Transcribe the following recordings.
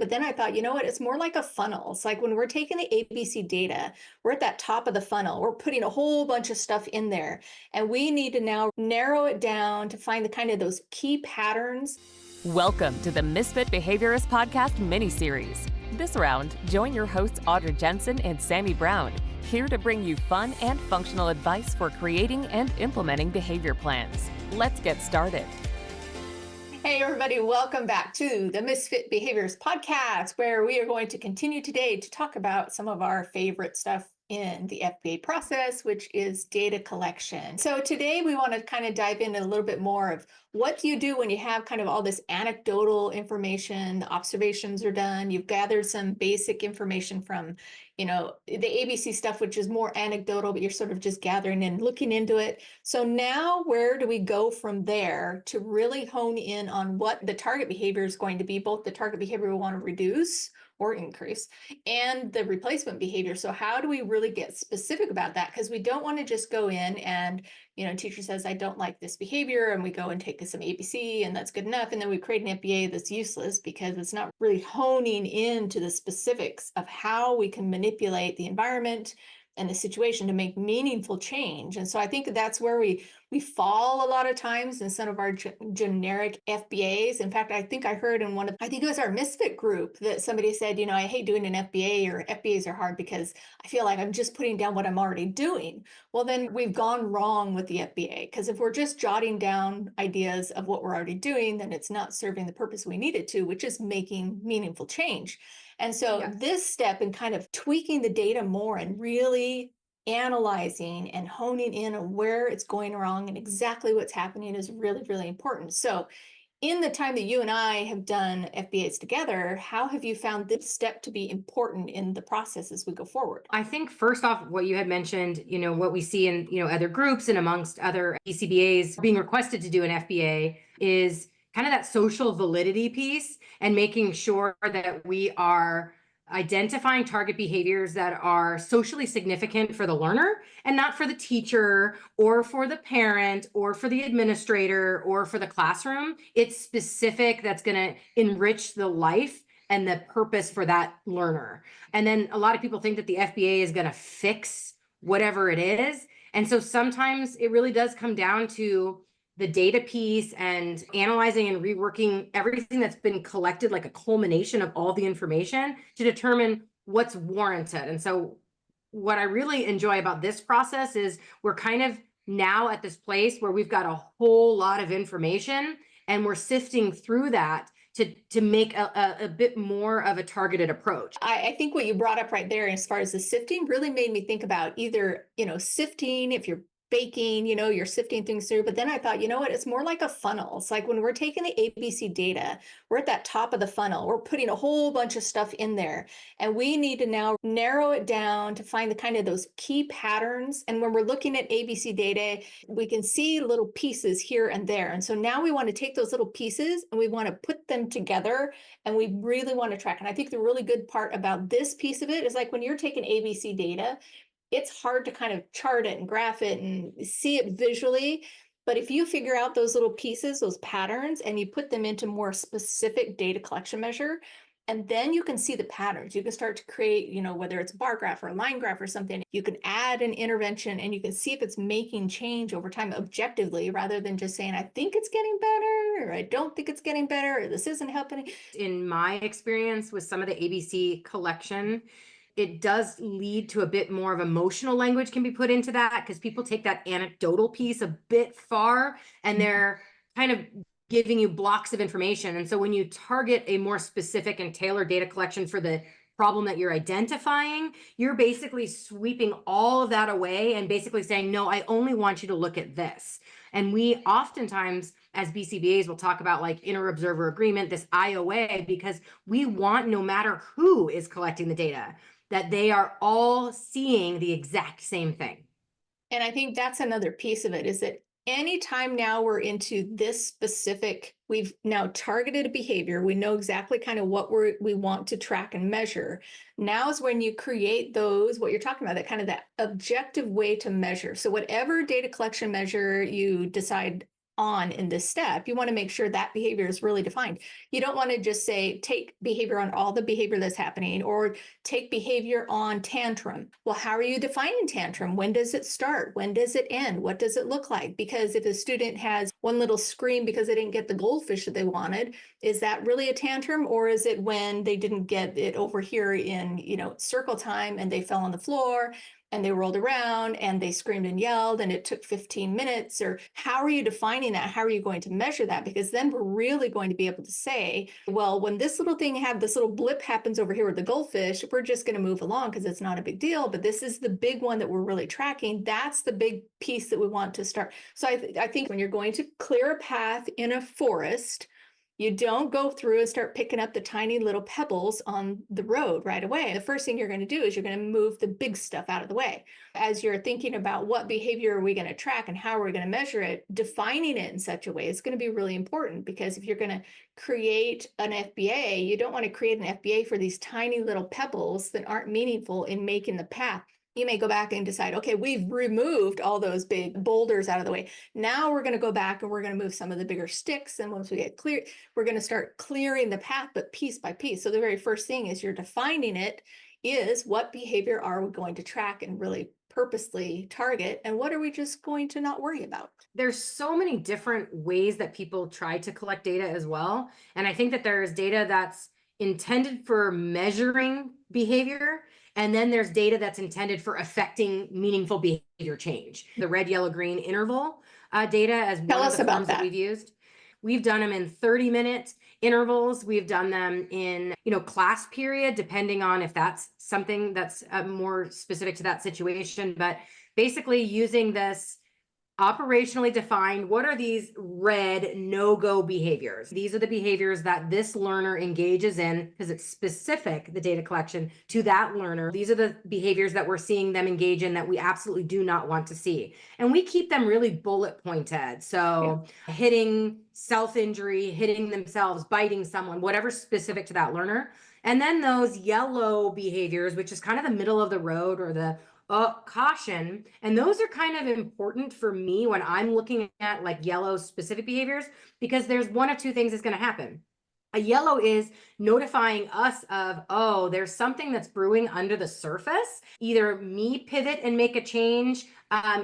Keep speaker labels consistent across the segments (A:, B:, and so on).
A: but then I thought, you know what, it's more like a funnel. It's like when we're taking the ABC data, we're at that top of the funnel, we're putting a whole bunch of stuff in there, and we need to now narrow it down to find the kind of those key patterns.
B: Welcome to the Misfit Behaviorist podcast mini-series. This round, join your hosts Audra Jensen and Sammy Brown, here to bring you fun and functional advice for creating and implementing behavior plans. Let's get started.
A: Hey everybody, welcome back to the Misfit Behaviors podcast, where we are going to continue today to talk about some of our favorite stuff in the FBA process, which is data collection. So today we want to kind of dive into a little bit more of what do you do when you have kind of all this anecdotal information, the observations are done, you've gathered some basic information from, the ABC stuff, which is more anecdotal, but you're sort of just gathering and looking into it. So now where do we go from there to really hone in on what the target behavior is going to be, both the target behavior we want to reduce or increase and the replacement behavior. So how do we really get specific about that? Because we don't want to just go in and, teacher says, I don't like this behavior, and we go and take some ABC and that's good enough. And then we create an FBA that's useless because it's not really honing into the specifics of how we can manipulate the environment and the situation to make meaningful change. And so I think that's where we fall a lot of times in some of our generic FBAs. In fact, I think I heard in I think it was our Misfit group, that somebody said, I hate doing an FBA, or FBAs are hard because I feel like I'm just putting down what I'm already doing. Well, then we've gone wrong with the FBA, because if we're just jotting down ideas of what we're already doing, then it's not serving the purpose we need it to, which is making meaningful change. And so this step in kind of tweaking the data more and really analyzing and honing in on where it's going wrong and exactly what's happening is really, really important. So in the time that you and I have done FBAs together, how have you found this step to be important in the process as we go forward?
C: I think first off, what you had mentioned, what we see in, other groups and amongst other BCBAs being requested to do an FBA is kind of that social validity piece and making sure that we are identifying target behaviors that are socially significant for the learner and not for the teacher or for the parent or for the administrator or for the classroom. It's specific, that's going to enrich the life and the purpose for that learner. And then a lot of people think that the FBA is going to fix whatever it is. And so sometimes it really does come down to the data piece and analyzing and reworking everything that's been collected, like a culmination of all the information to determine what's warranted. And so what I really enjoy about this process is we're kind of now at this place where we've got a whole lot of information and we're sifting through that to make a bit more of a targeted approach.
A: I think what you brought up right there as far as the sifting really made me think about either, sifting if you're baking, you're sifting things through. But then I thought, you know what, it's more like a funnel. It's like when we're taking the ABC data, we're at that top of the funnel, we're putting a whole bunch of stuff in there, and we need to now narrow it down to find the kind of those key patterns. And when we're looking at ABC data, we can see little pieces here and there. And so now we want to take those little pieces and we want to put them together, and we really want to track. And I think the really good part about this piece of it is, like when you're taking ABC data, it's hard to kind of chart it and graph it and see it visually. But if you figure out those little pieces, those patterns, and you put them into more specific data collection measure, and then you can see the patterns. You can start to create, whether it's a bar graph or a line graph or something, you can add an intervention and you can see if it's making change over time objectively, rather than just saying, I think it's getting better, or I don't think it's getting better, or this isn't helping.
C: In my experience with some of the ABC collection, it does lead to a bit more of emotional language can be put into that, because people take that anecdotal piece a bit far and they're kind of giving you blocks of information. And so when you target a more specific and tailored data collection for the problem that you're identifying, you're basically sweeping all of that away and basically saying, no, I only want you to look at this. And we oftentimes, as BCBAs, will talk about like inter-observer agreement, this IOA, because we want, no matter who is collecting the data, that they are all seeing the exact same thing.
A: And I think that's another piece of it, is that anytime now we're into this specific, we've now targeted a behavior, we know exactly kind of what we want to track and measure. Now is when you create those, what you're talking about, that kind of that objective way to measure. So whatever data collection measure you decide on in this step. You want to make sure that behavior is really defined. You don't want to just say, take behavior on all the behavior that's happening, or take behavior on tantrum. Well, how are you defining tantrum? When does it start? When does it end? What does it look like? Because if a student has one little scream because they didn't get the goldfish that they wanted, is that really a tantrum? Or is it when they didn't get it over here in, circle time, and they fell on the floor and they rolled around and they screamed and yelled and it took 15 minutes? Or how are you defining that? How are you going to measure that? Because then we're really going to be able to say, well, when this little thing this little blip happens over here with the goldfish, we're just going to move along because it's not a big deal. But this is the big one that we're really tracking. That's the big piece that we want to start. So I think when you're going to clear a path in a forest, you don't go through and start picking up the tiny little pebbles on the road right away. The first thing you're going to do is you're going to move the big stuff out of the way. As you're thinking about what behavior are we going to track and how are we going to measure it, defining it in such a way is going to be really important, because if you're going to create an FBA, you don't want to create an FBA for these tiny little pebbles that aren't meaningful in making the path. You may go back and decide, okay, we've removed all those big boulders out of the way. Now we're going to go back and we're going to move some of the bigger sticks. And once we get clear, we're going to start clearing the path, but piece by piece. So the very first thing is you're defining it is, what behavior are we going to track and really purposely target? And what are we just going to not worry about?
C: There's so many different ways that people try to collect data as well. And I think that there's data that's intended for measuring behavior, and then there's data that's intended for affecting meaningful behavior change. The red, yellow, green interval data as one of the forms that we've used. We've done them in 30-minute intervals. We've done them in, class period, depending on if that's something that's more specific to that situation. But basically using this operationally defined, what are these red no-go behaviors? These are the behaviors that this learner engages in because it's specific, the data collection, to that learner. These are the behaviors that we're seeing them engage in that we absolutely do not want to see. And we keep them really bullet pointed. So hitting, self-injury, hitting themselves, biting someone, whatever's specific to that learner. And then those yellow behaviors, which is kind of the middle of the road, or the caution. And those are kind of important for me when I'm looking at like yellow specific behaviors, because there's one of two things that's going to happen. A yellow is notifying us of, oh, there's something that's brewing under the surface. Either me pivot and make a change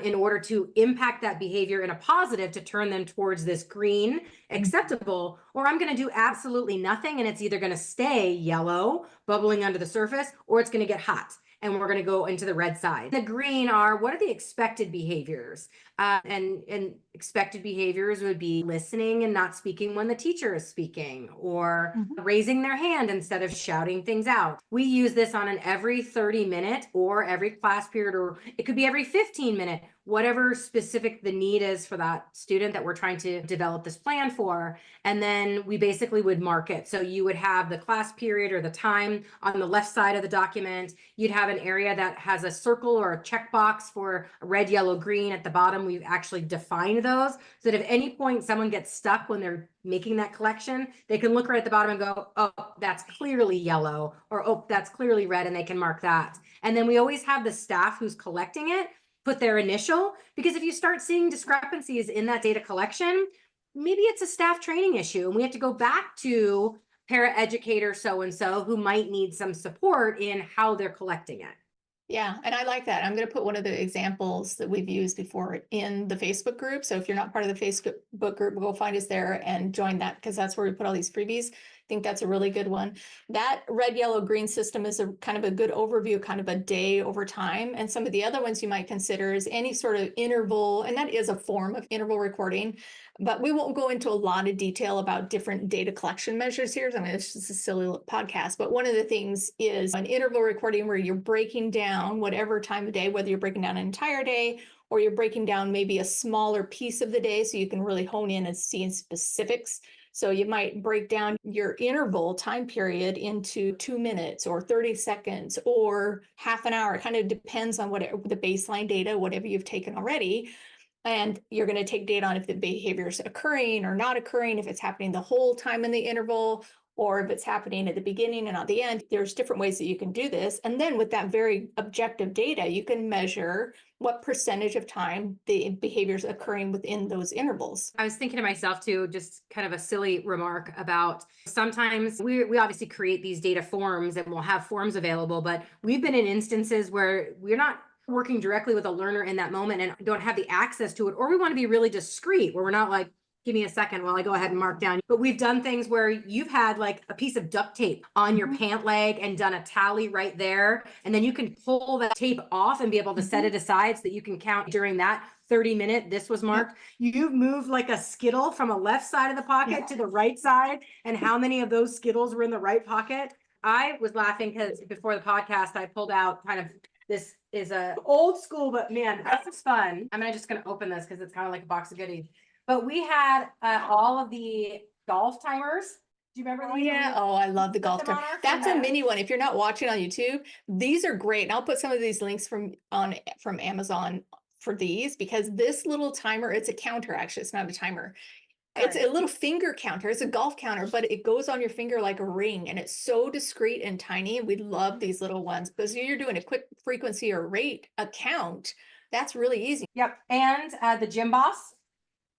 C: in order to impact that behavior in a positive to turn them towards this green acceptable, or I'm going to do absolutely nothing and it's either going to stay yellow bubbling under the surface, or it's going to get hot and we're going to go into the red side. The green are, what are the expected behaviors? And expected behaviors would be listening and not speaking when the teacher is speaking, or raising their hand instead of shouting things out. We use this on an every 30-minute or every class period, or it could be every 15-minute, whatever specific the need is for that student that we're trying to develop this plan for. And then we basically would mark it. So you would have the class period or the time on the left side of the document. You'd have an area that has a circle or a checkbox for red, yellow, green. At the bottom, we've actually defined those so that if any point someone gets stuck when they're making that collection, they can look right at the bottom and go, oh, that's clearly yellow, or oh, that's clearly red, and they can mark that. And then we always have the staff who's collecting it put their initial, because if you start seeing discrepancies in that data collection, maybe it's a staff training issue and we have to go back to paraeducator so-and-so who might need some support in how they're collecting it.
A: Yeah, and I like that. I'm going to put one of the examples that we've used before in the Facebook group. So if you're not part of the Facebook group, go find us there and join that, because that's where we put all these freebies. I think that's a really good one. That red, yellow, green system is a kind of a good overview, kind of a day over time. And some of the other ones you might consider is any sort of interval, and that is a form of interval recording, but we won't go into a lot of detail about different data collection measures here. I mean, it's just a silly little podcast, but one of the things is an interval recording where you're breaking down whatever time of day, whether you're breaking down an entire day or you're breaking down maybe a smaller piece of the day so you can really hone in and see in specifics. So you might break down your interval time period into 2 minutes or 30 seconds or half an hour. It kind of depends on whatever the baseline data, whatever you've taken already. And you're going to take data on if the behavior is occurring or not occurring, if it's happening the whole time in the interval, or if it's happening at the beginning and at the end. There's different ways that you can do this. And then with that very objective data, you can measure what percentage of time the behavior's occurring within those intervals.
C: I was thinking to myself too, just kind of a silly remark about sometimes we obviously create these data forms and we'll have forms available, but we've been in instances where we're not working directly with a learner in that moment and don't have the access to it, or we want to be really discreet where we're not like, give me a second while I go ahead and mark down. But we've done things where you've had like a piece of duct tape on your pant leg and done a tally right there. And then you can pull that tape off and be able to set it aside so that you can count during that 30-minute, this was marked. You've moved like a Skittle from a left side of the pocket to the right side. And how many of those Skittles were in the right pocket? I was laughing because before the podcast, I pulled out kind of, this is a old school, but man, this is fun. I'm just going to open this because it's kind of like a box of goodies. But we had all of the golf timers. Do you remember these?
A: Yeah. Oh, I love the golf timer. That's a mini one. If you're not watching on YouTube, these are great. And I'll put some of these links from Amazon for these, because this little timer, it's a counter, actually. It's not a timer. It's a little finger counter. It's a golf counter, but it goes on your finger like a ring, and it's so discreet and tiny. And we love these little ones because you're doing a quick frequency or rate account. That's really easy.
C: Yep. And the Gym Boss.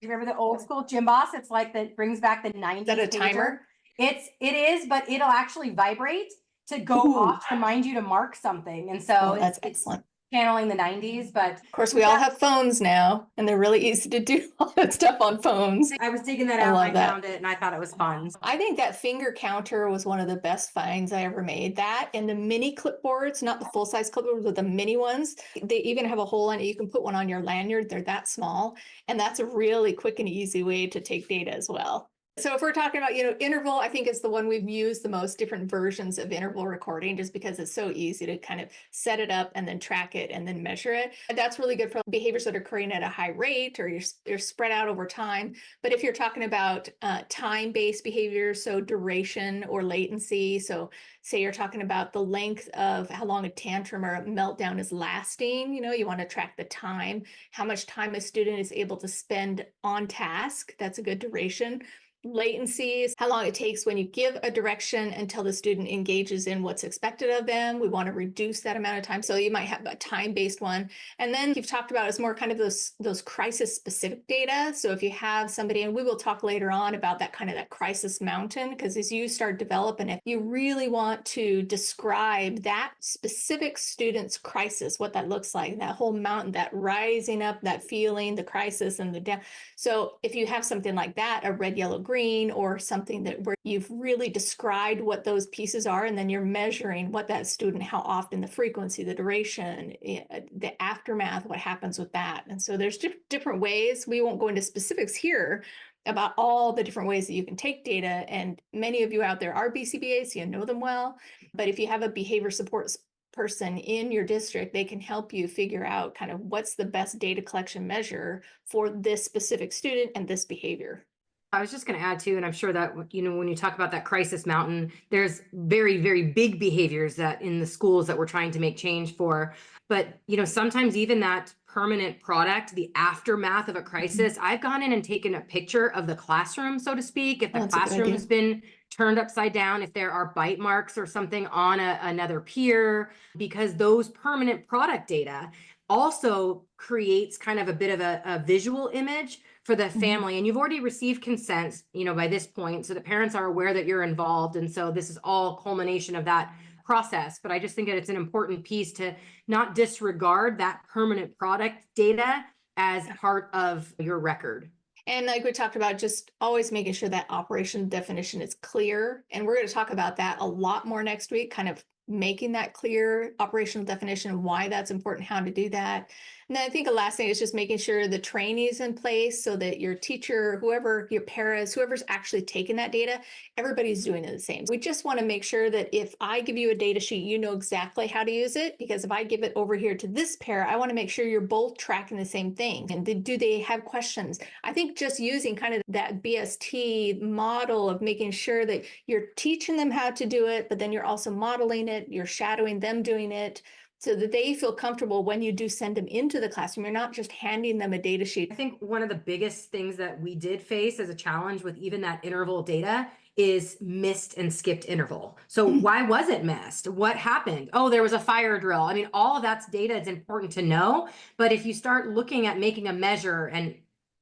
C: You remember the old school Gym Boss? It's like that brings back the 90s.
A: Is that a timer?
C: It is, but it'll actually vibrate to go off to remind you to mark something. And so
A: that's excellent.
C: Channeling the 90s, but
A: of course we all have phones now, and they're really easy to do all that stuff on phones.
C: I was digging that out and I found it and I thought it was fun.
A: I think that finger counter was one of the best finds I ever made. That and the mini clipboards, not the full size clipboards, but the mini ones. They even have a hole in it. You can put one on your lanyard. They're that small. And that's a really quick and easy way to take data as well. So if we're talking about, interval, I think is the one we've used the most, different versions of interval recording, just because it's so easy to kind of set it up and then track it and then measure it. And that's really good for behaviors that are occurring at a high rate, or you're spread out over time. But if you're talking about time-based behaviors, so duration or latency, so say you're talking about the length of how long a tantrum or a meltdown is lasting, you want to track the time, how much time a student is able to spend on task. That's a good duration. Latency is how long it takes when you give a direction until the student engages in what's expected of them. We want to reduce that amount of time. So you might have a time-based one. And then you've talked about is more kind of those crisis-specific data. So if you have somebody, and we will talk later on about that crisis mountain, because as you start developing it, you really want to describe that specific student's crisis, what that looks like, that whole mountain, that rising up, that feeling, the crisis and the down. So if you have something like that, a red, yellow, green, or something where you've really described what those pieces are, and then you're measuring what that student, how often, the frequency, the duration, the aftermath, what happens with that. And so there's different ways. We won't go into specifics here about all the different ways that you can take data. And many of you out there are BCBAs, so you know them well. But if you have a behavior support person in your district, they can help you figure out kind of what's the best data collection measure for this specific student and this behavior.
C: I was just going to add too, and I'm sure that, when you talk about that crisis mountain, there's very, very big behaviors that in the schools that we're trying to make change for. But, sometimes even that permanent product, the aftermath of a crisis, I've gone in and taken a picture of the classroom, so to speak. If the classroom has been turned upside down, if there are bite marks or something on another peer, because those permanent product data also creates kind of a bit of a visual image for the family. And you've already received consent, by this point, so the parents are aware that you're involved. And so this is all culmination of that process. But I just think that it's an important piece to not disregard that permanent product data as part of your record.
A: And like we talked about, just always making sure that operation definition is clear. And we're going to talk about that a lot more next week, kind of making that clear operational definition, why that's important, how to do that. And then I think the last thing is just making sure the training is in place so that your teacher, whoever, your paras, whoever's actually taking that data, everybody's doing it the same. We just want to make sure that if I give you a data sheet, you know exactly how to use it, because if I give it over here to this para, I want to make sure you're both tracking the same thing. And do they have questions? I think just using kind of that BST model of making sure that you're teaching them how to do it, but then you're also modeling it, you're shadowing them doing it, so that they feel comfortable when you do send them into the classroom. You're not just handing them a data sheet.
C: I think one of the biggest things that we did face as a challenge with even that interval data is missed and skipped interval. So why was it missed? What happened? Oh, there was a fire drill. I mean, all of that's data. It's important to know. But if you start looking at making a measure, and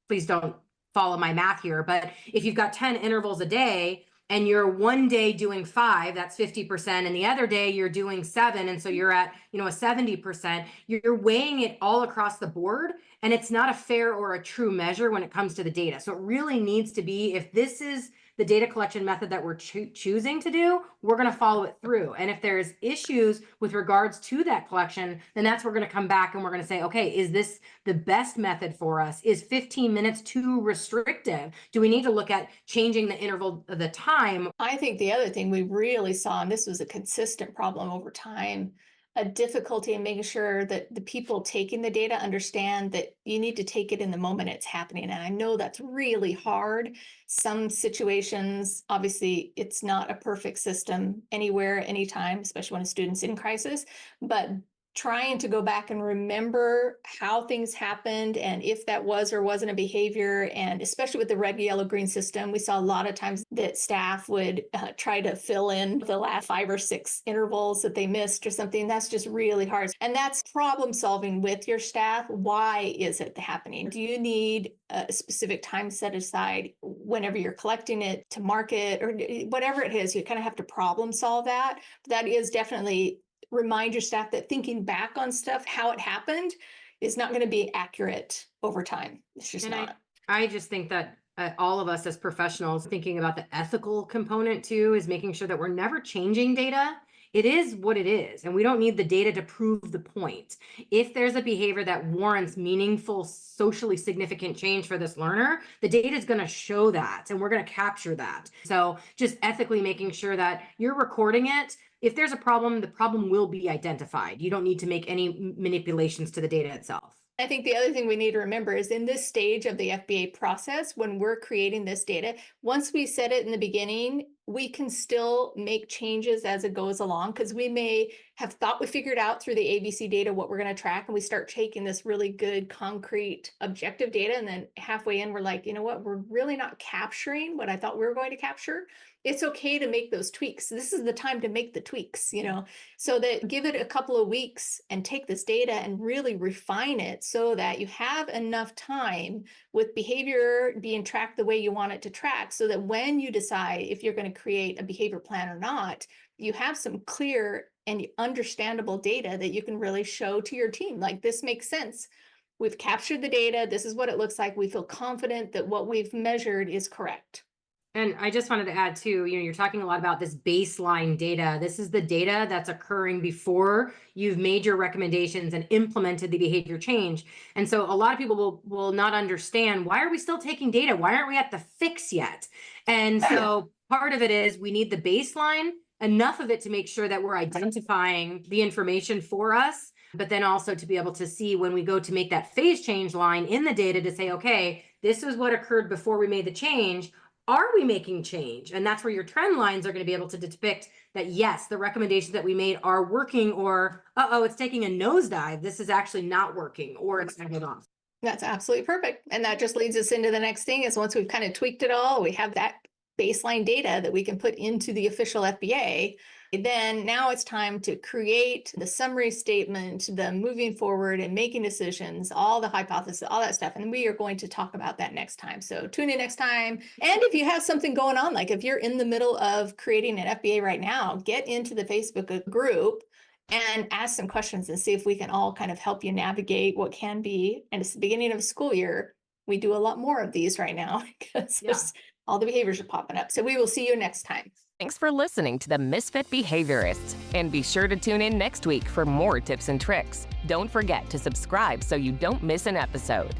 C: please don't follow my math here, but if you've got 10 intervals a day and you're one day doing 5, that's 50%, and the other day you're doing 7, and so you're at, a 70%, you're weighing it all across the board, and it's not a fair or a true measure when it comes to the data. So it really needs to be, if this is the data collection method that we're choosing to do, we're going to follow it through. And if there's issues with regards to that collection, then that's where we're going to come back and we're going to say, okay, is this the best method for us? Is 15 minutes too restrictive? Do we need to look at changing the interval of the time?
A: I think the other thing we really saw, and this was a consistent problem over time, a difficulty in making sure that the people taking the data understand that you need to take it in the moment it's happening. And I know that's really hard. Some situations, obviously, it's not a perfect system anywhere, anytime, especially when a student's in crisis, but trying to go back and remember how things happened and if that was or wasn't a behavior. And especially with the red, yellow, green system, we saw a lot of times that staff would try to fill in the last 5 or 6 intervals that they missed or something. That's just really hard. And that's problem solving with your staff. Why is it happening? Do you need a specific time set aside whenever you're collecting it to mark it or whatever it is? You kind of have to problem solve that. That is definitely remind your staff that thinking back on stuff, how it happened, is not going to be accurate over time. It's just not.
C: I just think that all of us as professionals thinking about the ethical component too is making sure that we're never changing data. It is what it is, and we don't need the data to prove the point. If there's a behavior that warrants meaningful, socially significant change for this learner, the data is going to show that, and we're going to capture that. So just ethically making sure that you're recording it. If there's a problem, the problem will be identified. You don't need to make any manipulations to the data itself.
A: I think the other thing we need to remember is in this stage of the FBA process, when we're creating this data, once we set it in the beginning, we can still make changes as it goes along, because we may have thought we figured out through the ABC data what we're going to track, and we start taking this really good, concrete, objective data, and then halfway in, we're like, you know what, we're really not capturing what I thought we were going to capture. It's okay to make those tweaks. This is the time to make the tweaks, so that give it a couple of weeks and take this data and really refine it so that you have enough time with behavior being tracked the way you want it to track, so that when you decide if you're going to create a behavior plan or not, you have some clear and understandable data that you can really show to your team. Like, this makes sense. We've captured the data. This is what it looks like. We feel confident that what we've measured is correct.
C: And I just wanted to add too, you're talking a lot about this baseline data. This is the data that's occurring before you've made your recommendations and implemented the behavior change. And so a lot of people will not understand, why are we still taking data? Why aren't we at the fix yet? And so part of it is we need the baseline, enough of it to make sure that we're identifying the information for us, but then also to be able to see when we go to make that phase change line in the data to say, okay, this is what occurred before we made the change. Are we making change? And that's where your trend lines are going to be able to depict that, yes, the recommendations that we made are working, or, it's taking a nosedive. This is actually not working, or it's taking off.
A: That's absolutely perfect. And that just leads us into the next thing is, once we've kind of tweaked it all, we have that baseline data that we can put into the official FBA. Then now it's time to create the summary statement, the moving forward and making decisions, all the hypothesis, all that stuff. And we are going to talk about that next time. So tune in next time. And if you have something going on, like if you're in the middle of creating an FBA right now, get into the Facebook group and ask some questions and see if we can all kind of help you navigate what can be. And it's the beginning of a school year. We do a lot more of these right now because all the behaviors are popping up. So we will see you next time.
B: Thanks for listening to the Misfit Behaviorists, and be sure to tune in next week for more tips and tricks. Don't forget to subscribe so you don't miss an episode.